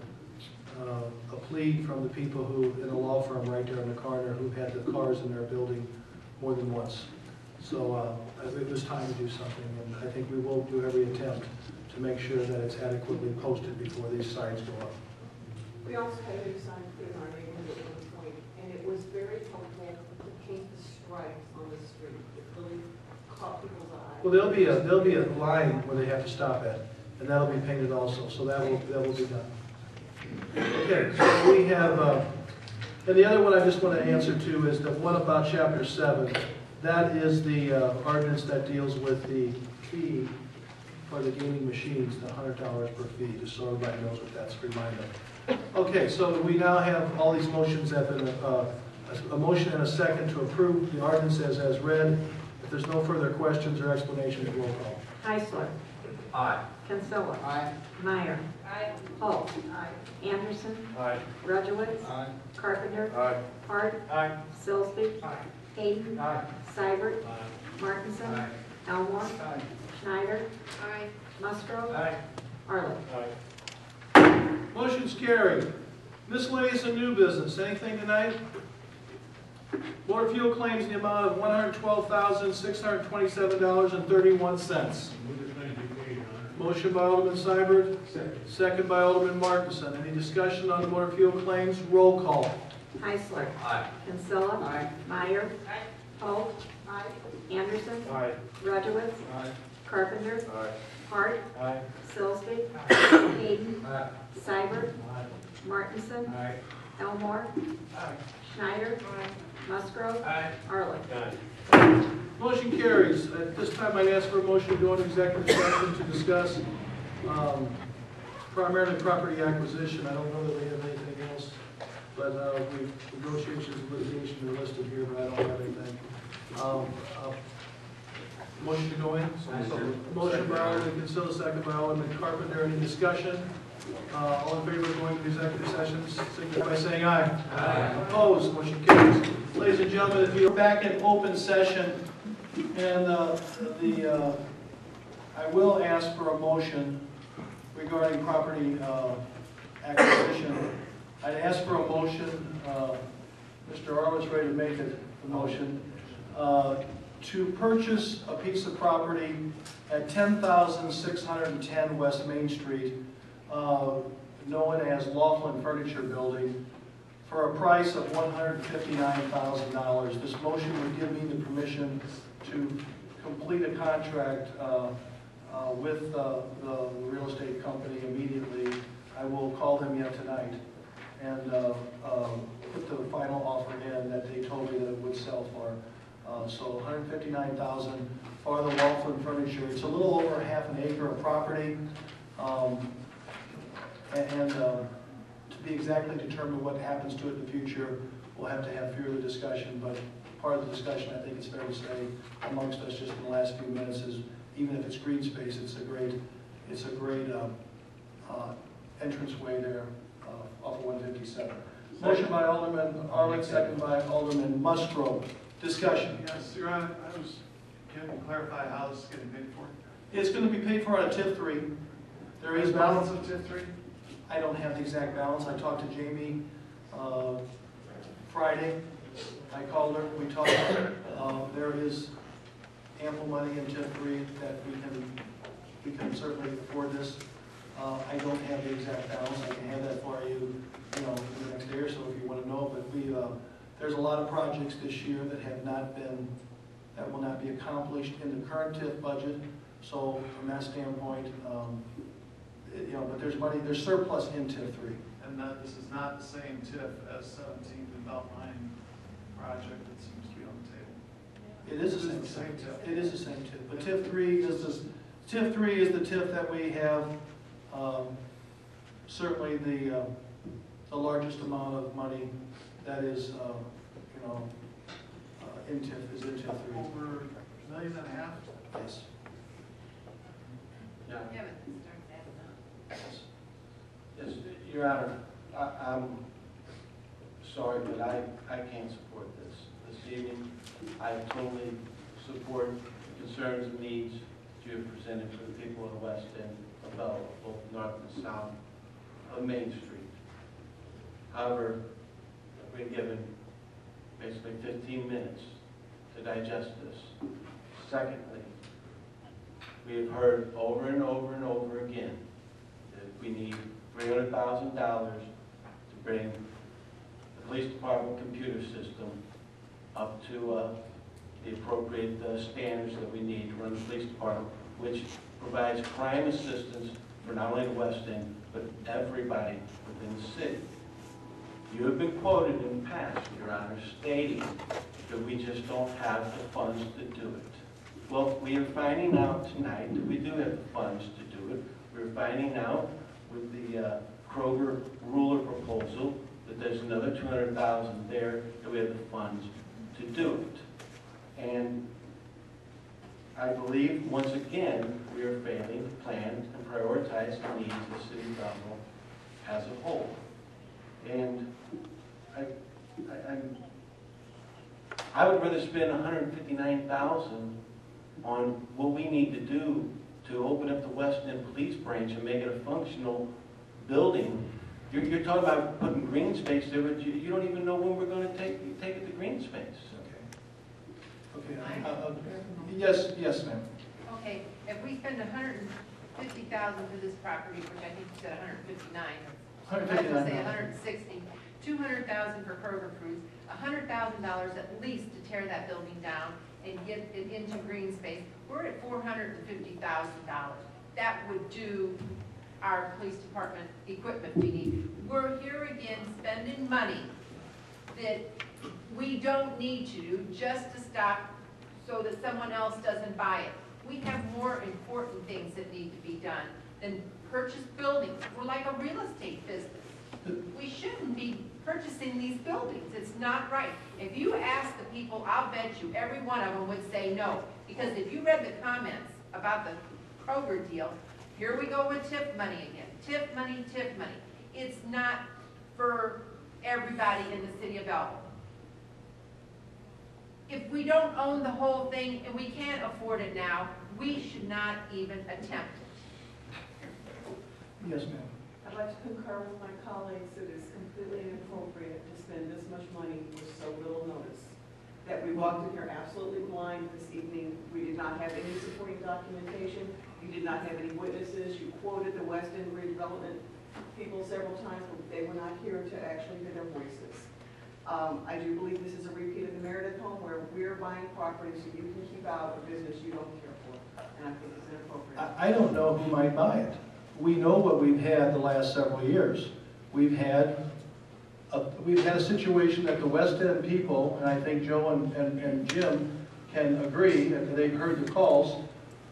plea from the people who, in a law firm right there in the corner, who had the cars in their building more than once. So it was time to do something, and I think we will do every attempt to make sure that it's adequately posted before these signs go up. We also had a new sign put in our neighborhood at one point, and it was very helpful to paint the stripes on the street. It really caught people's eye. Well, there'll be a line where they have to stop at, and that'll be painted also, so that will be done. Okay, so we have, and the other one I just want to answer to is the one about Chapter 7. That is the ordinance that deals with the fee for the gaming machines, the $100 per fee, just so everybody knows what that's a reminder. Okay, so we now have all these motions have been, a motion and a second to approve the ordinance as read. If there's no further questions or explanations, roll call. Heisler. Aye. Kinsella. Aye. Meyer. Aye. Holt. Anderson. Aye. Rudowitz. Aye. Carpenter. Aye. Hart. Aye. Sillsby. Aye. Hayden. Aye. Seibert. Martinson. Aye. Elmore. Aye. Schneider. Aye. Musgrove. Aye. Arlen. Aye. Motion's carried. Miscellaneous and new business, anything tonight? Motor fuel claims in the amount of $112,627.31. Move this money to be paid, Your Honor. Motion by Alderman Seibert, Second. second by Alderman Martinson. Any discussion on the motor fuel claims? Roll call. Heisler. Aye. Kinsella. Aye. Meyer. Aye. Holt. Anderson. Aye. Rudowitz. Aye. Carpenter. Aye. Hart. Aye. Sillsby. Hayden. Aye. Seibert. Aye. Martinson. Aye. Elmore. Aye. Schneider. Musgrove. Aye. Arlen. Aye. Motion carries. At this time, I'd ask for a motion to go into executive session to discuss primarily property acquisition. I don't know that we have anything else, but negotiations and litigation are listed here, but I don't have anything. Motion to go in? Motion by Alderman Kinsella, second by Alderman Carpenter. Any discussion? All in favor of going to executive sessions, signify by saying aye. Aye. Opposed? Motion carries. Ladies and gentlemen, if you're back in open session, and I will ask for a motion regarding property acquisition. I'd ask for a motion, Mr. Arlen's ready to make the motion, to purchase a piece of property at 10,610 West Main Street, known as Laughlin Furniture Building, for a price of $159,000. This motion would give me the permission to complete a contract with the real estate company immediately. I will call them yet tonight and put the final offer in that they told me that it would sell for. So $159,000 for the Laughlin Furniture. It's a little over half an acre of property. To be exactly determined what happens to it in the future, we'll have to have further discussion, but part of the discussion, I think it's fair to say, amongst us just in the last few minutes is, even if it's green space, it's a great entranceway there off of 157. Motion by Alderman Arlen, second by Alderman Musgrove. Discussion. Yes, Your Honor, can you clarify how this is getting paid for? It's going to be paid for out of TIF 3. There is balance of TIF 3? I don't have the exact balance. I talked to Jamie Friday. I called her. We talked. There is ample money in TIF 3 that we can certainly afford this. I don't have the exact balance. I can have that for you, in the next day or so if you want to know. But there's a lot of projects this year that will not be accomplished in the current TIF budget. So from that standpoint, but there's money, there's surplus in TIF 3. And this is not the same TIF as 17th and Beltline project that seems to be on the table. It is the same TIF. It is the same TIF. But TIF 3 is the TIF that we have certainly the largest amount of money that is in TIF is in TIF 3. Over $1.5 million? Yes. Yeah, but start that up. Yes, Your Honor, I'm sorry, but I can't support this evening. I totally support the concerns and needs that you have presented for the people of the West End, of Belleville, both north and south of Main Street. However, we've been given basically 15 minutes to digest this. Secondly, we have heard over and over and over again that we need $300,000 to bring the police department computer system up to the appropriate standards that we need to run the police department, which provides crime assistance for not only the West End, but everybody within the city. You have been quoted in the past, Your Honor, stating that we just don't have the funds to do it. Well, we are finding out tonight that we do have the funds to do it. We're finding out with the Kroger ruler proposal that there's another $200,000 there, that we have the funds to do it. And I believe, once again, we are failing to plan and prioritize the needs of the city of Belleville as a whole. And I would rather spend $159,000 on what we need to do to open up the West End Police Branch and make it a functional building. You're talking about putting green space there, but you don't even know when we're going to take it to green space. Okay. Yes, ma'am. Okay, if we spend $150,000 for this property, which I think you said 159, I was going to say 160, $200,000 for Kroger Foods, $100,000 at least to tear that building down and get it into green space, we're at $450,000. That would do our police department equipment we need. We're here again spending money that we don't need to do just to stop so that someone else doesn't buy it. We have more important things that need to be done than purchase buildings. We're like a real estate business. We shouldn't be purchasing these buildings. It's not right. If you ask the people, I'll bet you every one of them would say no. Because if you read the comments about the Kroger deal, here we go with TIF money again. TIF money, TIF money. It's not for everybody in the city of Belleville. If we don't own the whole thing and we can't afford it now, we should not even attempt it. Yes, ma'am. I'd like to concur with my colleagues that it's completely inappropriate to spend this much money with so little notice. That we walked in here absolutely blind this evening. We did not have any supporting documentation. You did not have any witnesses. You quoted the West End redevelopment people several times, but they were not here to actually hear their voices. I do believe this is a repeat of the Meredith home where we're buying property so you can keep out a business you don't care for. And I think it's inappropriate. I don't know who might buy it. We know what we've had the last several years. We've had a situation that the West End people, and I think Joe and Jim can agree, and they've heard the calls,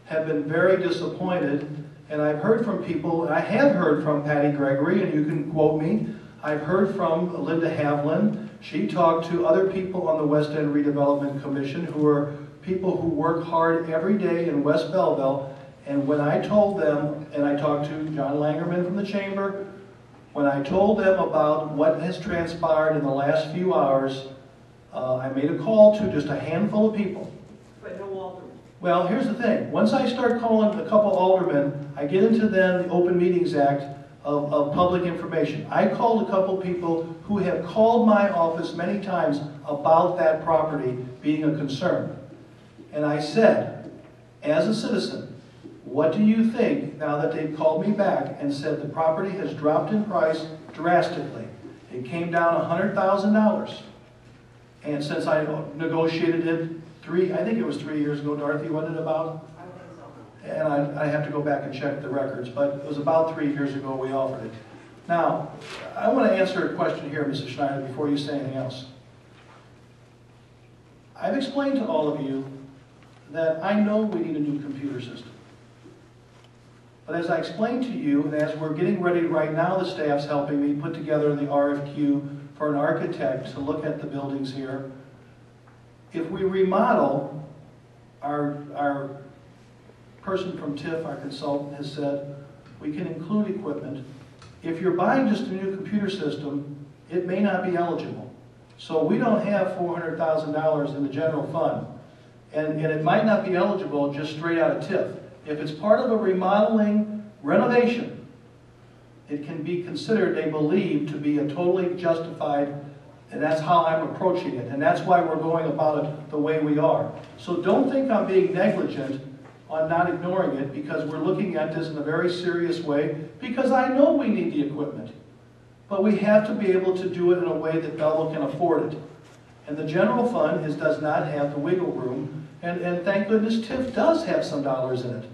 have been very disappointed. And I've heard from people, I have heard from Patty Gregory, and you can quote me. I've heard from Linda Havlin. She talked to other people on the West End Redevelopment Commission who are people who work hard every day in West Belleville. And when I told them, and I talked to John Langerman from the Chamber, when I told them about what has transpired in the last few hours, I made a call to just a handful of people. But no aldermen. Well, here's the thing. Once I start calling a couple aldermen, I get into then the Open Meetings Act of public information. I called a couple people who have called my office many times about that property being a concern. And I said, as a citizen, what do you think now that they've called me back and said the property has dropped in price drastically? It came down $100,000. And since I negotiated it I think it was 3 years ago, Dorothy, wasn't it about? I think so. And I have to go back and check the records, but it was about 3 years ago we offered it. Now, I want to answer a question here, Mrs. Schneider, before you say anything else. I've explained to all of you that I know we need a new computer system. But as I explained to you, and as we're getting ready right now, the staff's helping me put together the RFQ for an architect to look at the buildings here. If we remodel, our person from TIF, our consultant, has said, we can include equipment. If you're buying just a new computer system, it may not be eligible. So we don't have $400,000 in the general fund. And it might not be eligible just straight out of TIF. If it's part of a remodeling renovation, it can be considered, they believe, to be a totally justified, and that's how I'm approaching it, and that's why we're going about it the way we are. So don't think I'm being negligent on not ignoring it, because we're looking at this in a very serious way, because I know we need the equipment. But we have to be able to do it in a way that Belleville can afford it. And the general fund does not have the wiggle room, and thank goodness TIF does have some dollars in it.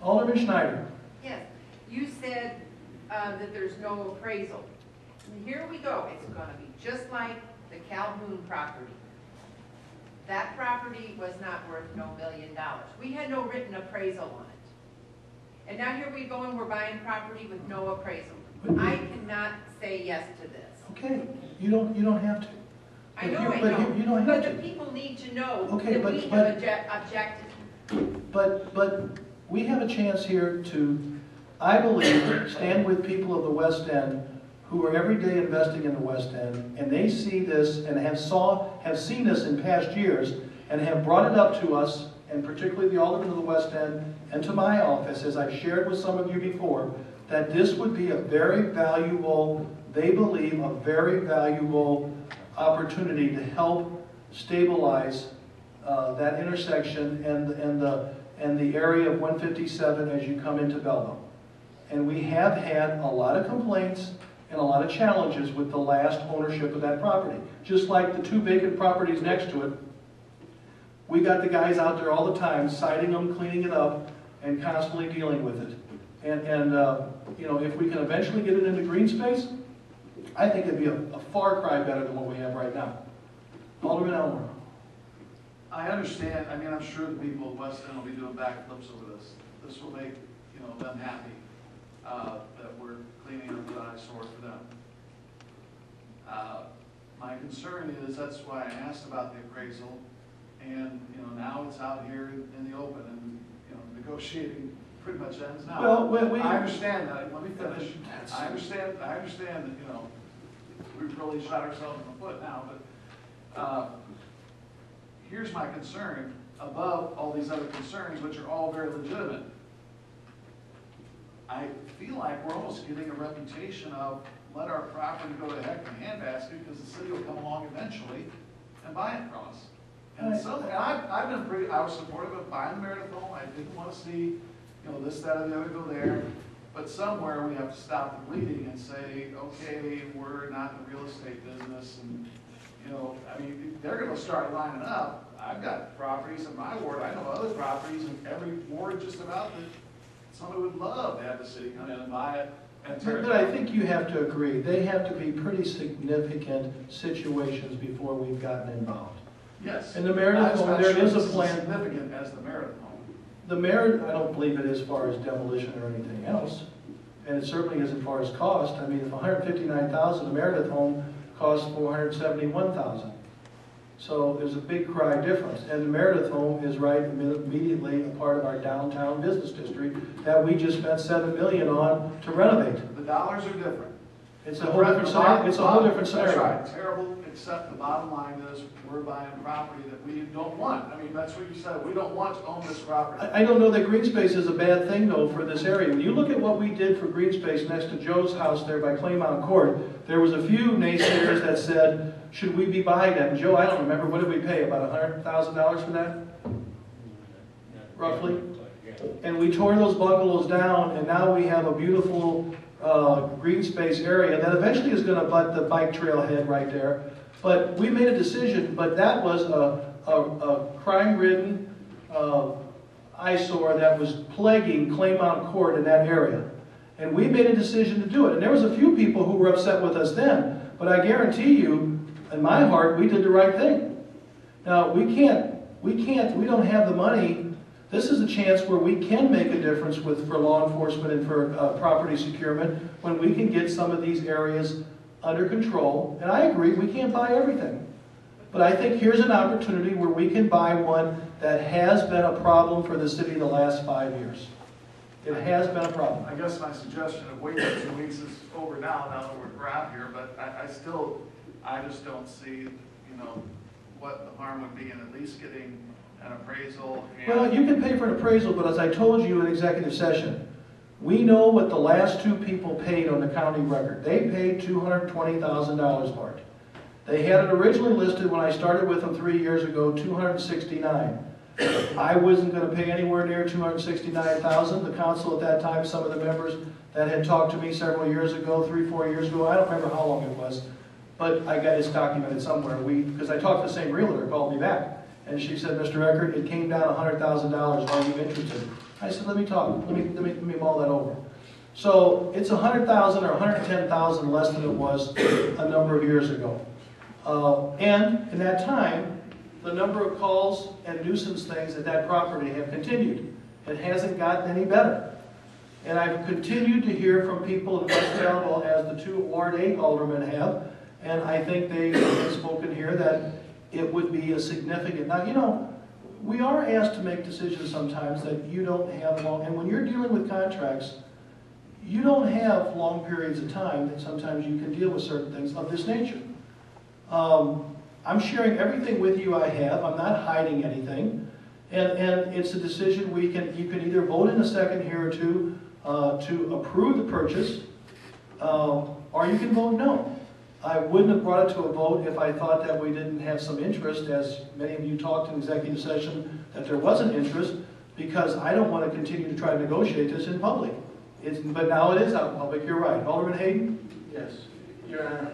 Alderman Schneider. Yes, you said that there's no appraisal. And here we go, it's gonna be just like the Calhoun property. That property was not worth no $1 million. We had no written appraisal on it. And now here we go and we're buying property with no appraisal. I cannot say yes to this. Okay, you don't have to. I know, You don't have but to. the people need to know Okay, that but- we but- have objected. But we have a chance here to, I believe, stand with people of the West End who are every day investing in the West End, and they see this and have seen this in past years and have brought it up to us, and particularly the aldermen of the West End and to my office, as I've shared with some of you before, that this would be a very valuable, they believe, a very valuable opportunity to help stabilize that intersection and the area of 157 as you come into Belleville. And we have had a lot of complaints and a lot of challenges with the last ownership of that property. Just like the 2 vacant properties next to it, we got the guys out there all the time, citing them, cleaning it up, and constantly dealing with it. And you know, if we can eventually get it into green space, I think it'd be a far cry better than what we have right now. Alderman Elmore. I understand, I mean, I'm sure the people of West End will be doing backflips over this. This will make, you know, them happy, that we're cleaning up the eyesore for them. My concern is, that's why I asked about the appraisal, and, you know, now it's out here in the open, and, you know, negotiating pretty much ends now. Well, I understand that, let me finish. I understand that, you know, we've really shot ourselves in the foot now, but, here's my concern, above all these other concerns, which are all very legitimate. I feel like we're almost getting a reputation of let our property go to heck in a handbasket because the city will come along eventually and buy it from us. And I've been pretty, I was supportive of buying the Meredith home. I didn't want to see, you know, this, that, and the other go there. But somewhere we have to stop the bleeding and say, okay, we're not in the real estate business, and you know, I mean, they're going to start lining up. I've got properties in my ward. I know other properties in every ward just about that somebody would love to have the city come in and buy it. And tear it But I down. think you have to agree, they have to be pretty significant situations before we've gotten involved. Yes. In the Meredith home, there is a plan. As significant as the Meredith home. The Meredith, I don't believe it is as far as demolition or anything else. And it certainly is as far as cost. I mean, if $159,000, the Meredith home costs $471,000. So there's a big cry difference. And the Meredith home is right immediately a part of our downtown business district that we just spent $7 million on to renovate. The dollars are different. It's a whole different scenario. It's a whole different scenario. That's right. Terrible, except the bottom line is we're buying property that we don't want. I mean, that's what you said. We don't want to own this property. I don't know that green space is a bad thing, though, for this area. When you look at what we did for green space next to Joe's house there by Claymont Court, there was a few naysayers that said, should we be buying that? And Joe, I don't remember, what did we pay, about $100,000 for that? Roughly? And we tore those bungalows down, and now we have a beautiful green space area that eventually is going to butt the bike trail head right there. But we made a decision, but that was a crime-ridden eyesore that was plaguing Claymont Court in that area. And we made a decision to do it. And there was a few people who were upset with us then, but I guarantee you, in my heart, we did the right thing. Now, we don't have the money. This is a chance where we can make a difference for law enforcement and for property securement when we can get some of these areas under control. And I agree, we can't buy everything. But I think here's an opportunity where we can buy one that has been a problem for the city the last 5 years. It has been a problem. I guess my suggestion of waiting 2 weeks is over now that we're out here, but I just don't see, you know, what the harm would be in at least getting an appraisal. Well, you can pay for an appraisal, but as I told you in executive session, We know what the last two people paid on the county record. They paid $220,000 for it. They had it originally listed when I started with them 3 years ago, $269,000. I wasn't going to pay anywhere near $269,000. The council at that time, some of the members that had talked to me several years ago, 3-4 years ago, I don't remember how long it was, but I got this documented somewhere. Because I talked to the same realtor, called me back, and she said, Mr. Eckert, it came down $100,000. Are you interested? I said, let me talk. Let me mull that over. So it's $100,000 or $110,000 less than it was a number of years ago. And in that time, the number of calls and nuisance things at that property have continued. It hasn't gotten any better. And I've continued to hear from people in West Belleville, as the two Ward 8 aldermen have, and I think they have spoken here that it would be a significant. Now, you know, we are asked to make decisions sometimes that you don't have long, and when you're dealing with contracts, you don't have long periods of time that sometimes you can deal with certain things of this nature. I'm sharing everything with you I have. I'm not hiding anything. And it's a decision you can either vote in a second here or two to approve the purchase, or you can vote no. I wouldn't have brought it to a vote if I thought that we didn't have some interest, as many of you talked in executive session, that there wasn't interest, because I don't want to continue to try to negotiate this in public. But now it is out in public, you're right. Alderman Hayden? Yes, Your Honor,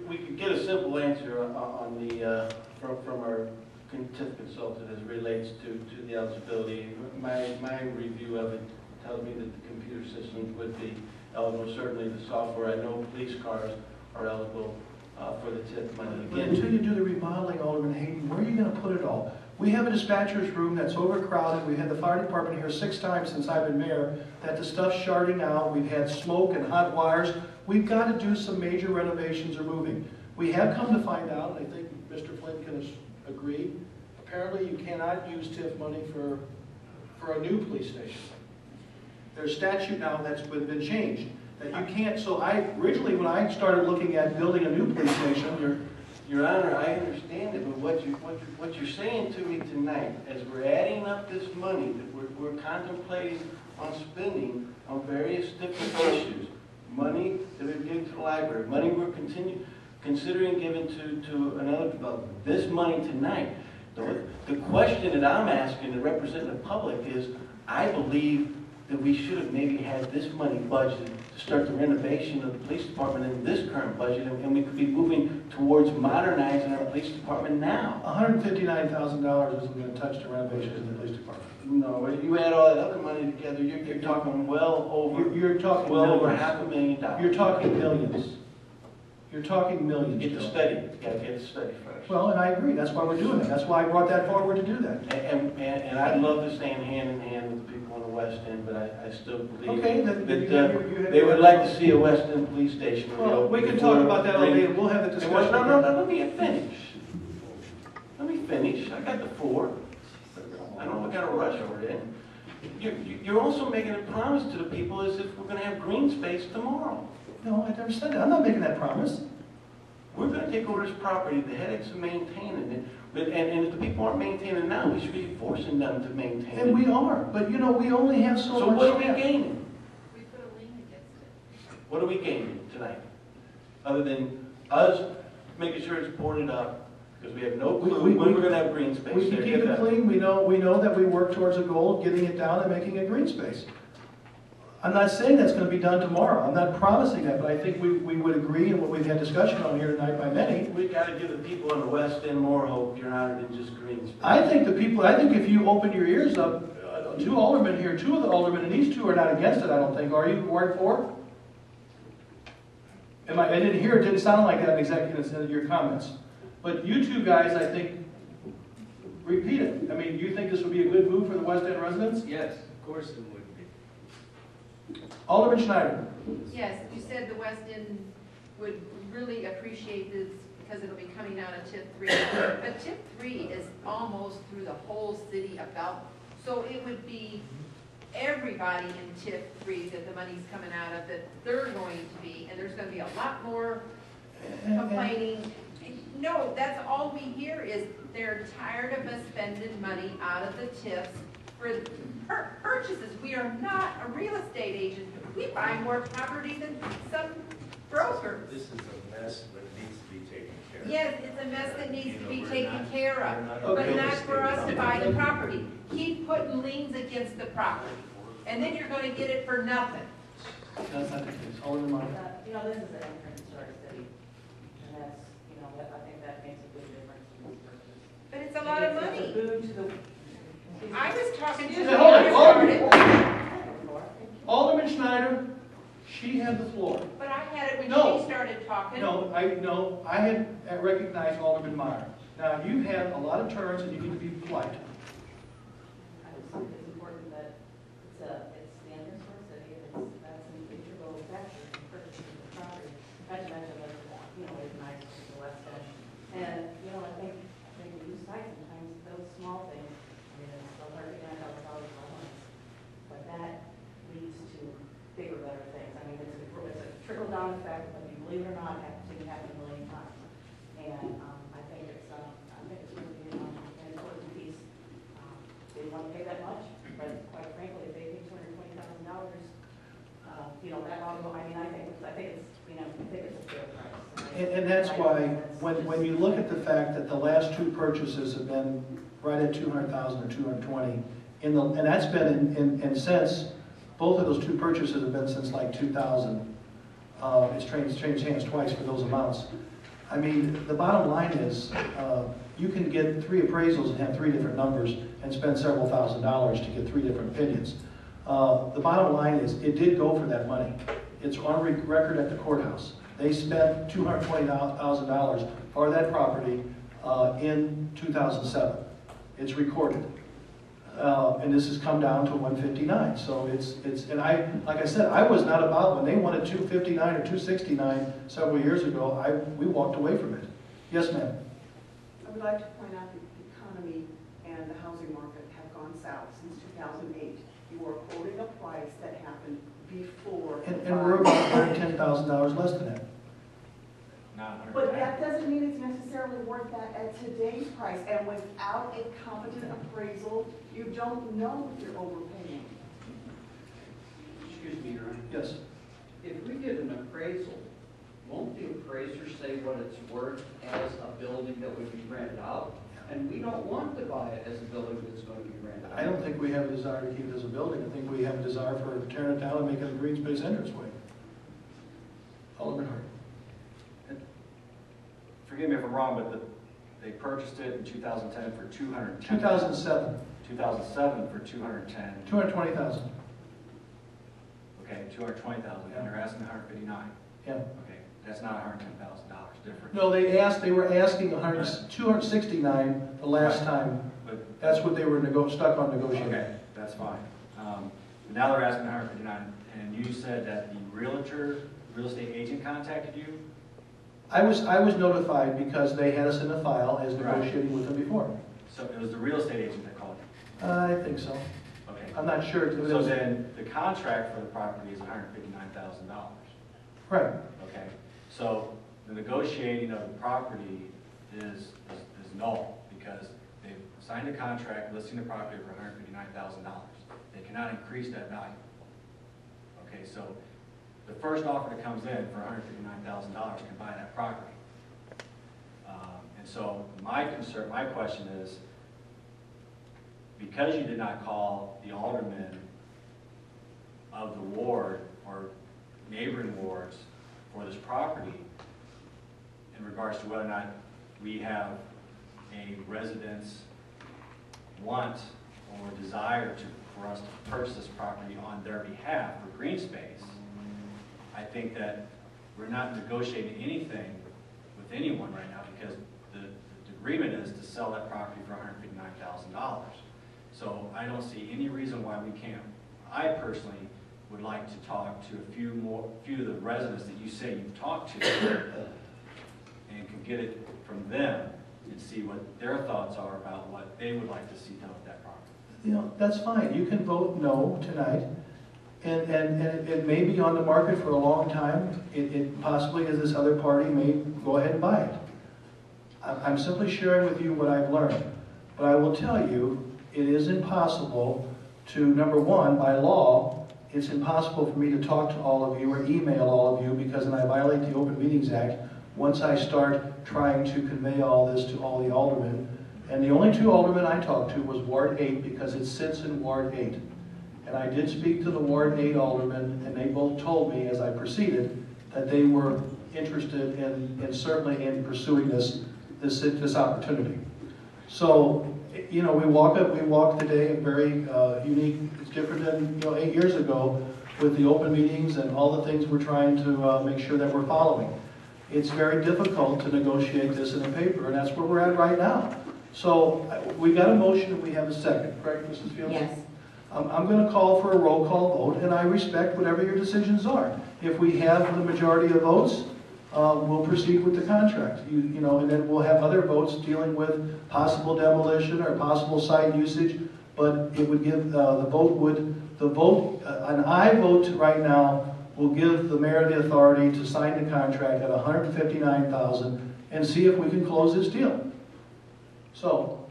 we could get a simple answer on the, from our TIF consultant as it relates to the eligibility. My review of it tells me that the computer systems would be eligible. Certainly the software, I know police cars are eligible for the TIF money. But until you do the remodeling, Alderman Hayden, where are you going to put it all? We have a dispatcher's room that's overcrowded. We've had the fire department here 6 times since I've been mayor, that the stuff's sharding out. We've had smoke and hot wires. We've got to do some major renovations or moving. We have come to find out, and I think Mr. Flynn can agree, apparently you cannot use TIF money for a new police station. There's statute now that's been changed, that you can't. So originally when I started looking at building a new police station, Your Honor, I understand it, but what you're saying to me tonight, as we're adding up this money that we're contemplating on spending on various different issues, money that we've given to the library, money we're considering giving to another development, this money tonight, the question that I'm asking to represent the public is, I believe that we should have maybe had this money budgeted to start the renovation of the police department in this current budget, and we could be moving towards modernizing our police department now. $159,000 isn't going to touch the renovations of the police department. No, if you add all that other money together, you're talking well over. You're talking well millions. over $500,000. You're talking millions. You're talking millions. Get the study. You got to get the study first. Well, and I agree. That's why we're doing it. That's why I brought that forward to do that. And I'd love to stand hand in hand with the people on the West End, but I still believe okay, that you they would like to see a West End police station. Well, we can talk about that later. We'll have the discussion. No, let me finish. Let me finish. I got the floor. I don't got to rush over it. You're also making a promise to the people as if we're going to have green space tomorrow. No, I understand that. I'm not making that promise. We're going to take over this property, the headaches of maintaining it. And if the people aren't maintaining it now, we should be forcing them to maintain it. And we are. But, you know, we only have so much. So what are we gaining? We put a lien against it. What are we gaining tonight? Other than us making sure it's boarded up, because we have no clue when we're going to have green space. We can keep it clean. We know that we work towards a goal of getting it down and making it green space. I'm not saying that's going to be done tomorrow. I'm not promising that, but I think we would agree, and what we've had discussion on here tonight by many. We got to give the people on the West End more hope, Your Honor, than just green space. I think if you open your ears up, 2 aldermen here, 2 of the aldermen, and these 2 are not against it, I don't think. Are you, Ward 4? I didn't hear, it didn't sound like that in executive in your comments. But you 2 guys, I think, repeat it. I mean, do you think this would be a good move for the West End residents? Yes, of course it would be. Alderman Schneider. Yes, you said the West End would really appreciate this because it'll be coming out of TIF 3. But TIF 3 is almost through the whole city of Belleville. So it would be everybody in TIF 3 that the money's coming out of that they're going to be, and there's going to be a lot more complaining. No, that's all we hear is they're tired of us spending money out of the TIFs for purchases. We are not a real estate agent. We buy more property than some broker. This is a mess that needs to be taken care of. Yes, it's a mess that needs to be We're taken not- care we're of, not a but real not estate for us to buy company. the property. Keep putting liens against the property, and then you're gonna get it for nothing. That's not the case. Alderman Meyer. You know, this is an entrance to our city, and that's, you know, I think that makes a big difference to these purchases. But it's a lot of It's a money. boon to the. I was talking to Hey, the hold it, hold started, it. Alderman Schneider, she had the floor. but I had it when No. she started talking. No, I had recognized Alderman Meyer. Now, you've had a lot of turns and you need to be polite. I just think it's important that it's the entrance to our city, that's an integral factor in purchasing the property. Not to mention that, you know, it's nice to the west end. And, you know, I think we lose sight sometimes, those small things, I mean, it's so hard to get out of dollars all once. But that leads to bigger, better things. I mean, it's a trickle-down effect, whether you believe it or not, I've seen it happen a million times. And I think it's going to be an important piece. They didn't want to pay that much, but quite frankly, if they pay $220,000, you know, that ought to go, I mean, I think it's, you know, I think it's a fair price. And that's why, when you look at the fact that the last two purchases have been right at 200,000 or 220, and that's been in since, both of those two purchases have been since like 2000. It's changed hands twice for those amounts. I mean, the bottom line is, you can get 3 appraisals and have 3 different numbers and spend several $1,000s to get 3 different opinions. The bottom line is, it did go for that money. It's on record at the courthouse. They spent $220,000 for that property in 2007. It's recorded. And this has come down to 159. So and like I said, I was not about, when they wanted 259 or 269 several years ago, we walked away from it. Yes, ma'am. I would like to point out that the economy and the housing market have gone south since 2008. You are quoting a price that happened before. And we're about $110,000 less than that. But that doesn't mean it's necessarily worth that at today's price. And without a competent appraisal, you don't know if you're overpaying. Excuse me, Your Honor. Yes. If we did an appraisal, won't the appraiser say what it's worth as a building that would be rented out? And we don't want to buy it as a building that's going to be rented out. I don't think we have a desire to keep it as a building. I think we have a desire for tearing it down and making it a green space entranceway. Alderman Hart. Forgive me if I'm wrong, but they purchased it in 2010 for 210. 2007. 2007 for 210. 220,000. Okay, 220,000, and they're asking 159. Yeah. Okay, that's not $110,000 difference. No, they were asking 269 the last time. But That's what they were stuck on negotiating. okay, that's fine. But now they're asking 159, and you said that the real estate agent contacted you? I was notified because they had us in the file as negotiating with them before. So it was the real estate agent that called you? I think so. Okay. I'm not sure. So then the contract for the property is $159,000? Right. Okay, so the negotiating of the property is null because they've signed a contract listing the property for $159,000. They cannot increase that value. Okay, so the first offer that comes in for $159,000 can buy that property. And so my question is, because you did not call the alderman of the ward or neighboring wards for this property in regards to whether or not we have a resident's want or desire for us to purchase this property on their behalf for green space, I think that we're not negotiating anything with anyone right now because the agreement is to sell that property for $159,000. So I don't see any reason why we can't. I personally would like to talk to a few of the residents that you say you've talked to and can get it from them and see what their thoughts are about what they would like to see done with that property. You know, that's fine. You can vote no tonight. And it may be on the market for a long time. It possibly is this other party may go ahead and buy it. I'm simply sharing with you what I've learned. But I will tell you, it is impossible to, number one, by law, it's impossible for me to talk to all of you or email all of you because then I violate the Open Meetings Act once I start trying to convey all this to all the aldermen. And the only two aldermen I talked to was Ward 8 because it sits in Ward 8. And I did speak to the Ward 8 aldermen, and they both told me as I proceeded that they were interested in certainly in pursuing this opportunity. So, you know, we walk today a very unique. It's different than 8 years ago with the open meetings and all the things we're trying to make sure that we're following. It's very difficult to negotiate this in a paper, and that's where we're at right now. So we got a motion and we have a second, correct, Mrs. Fields? Yes. I'm going to call for a roll call vote, and I respect whatever your decisions are. If we have the majority of votes, we'll proceed with the contract. You know, and then we'll have other votes dealing with possible demolition or possible site usage. But it would give an aye vote right now will give the mayor the authority to sign the contract at $159,000 and see if we can close this deal. So,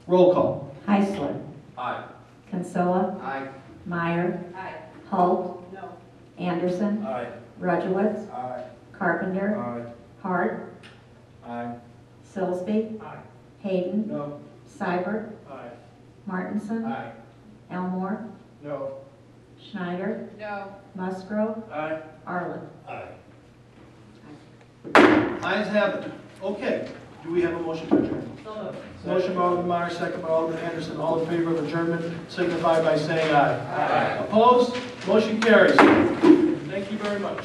roll call. Heisler. Aye. Kinsella. Aye. Meyer. Aye. Holt. No. Anderson. Aye. Rudowitz. Aye. Carpenter. Aye. Hart. Aye. Silsby. Aye. Hayden. No. Seibert. Aye. Martinson. Aye. Elmore. No. Schneider. No. Musgrove. Aye. Arlen. Aye. Ayes have it. Okay. Do we have a motion to adjourn? Motion by Alderman Meyer, second by Alderman Anderson. All in favor of adjournment signify by saying aye. Aye. Opposed? Motion carries. Thank you very much.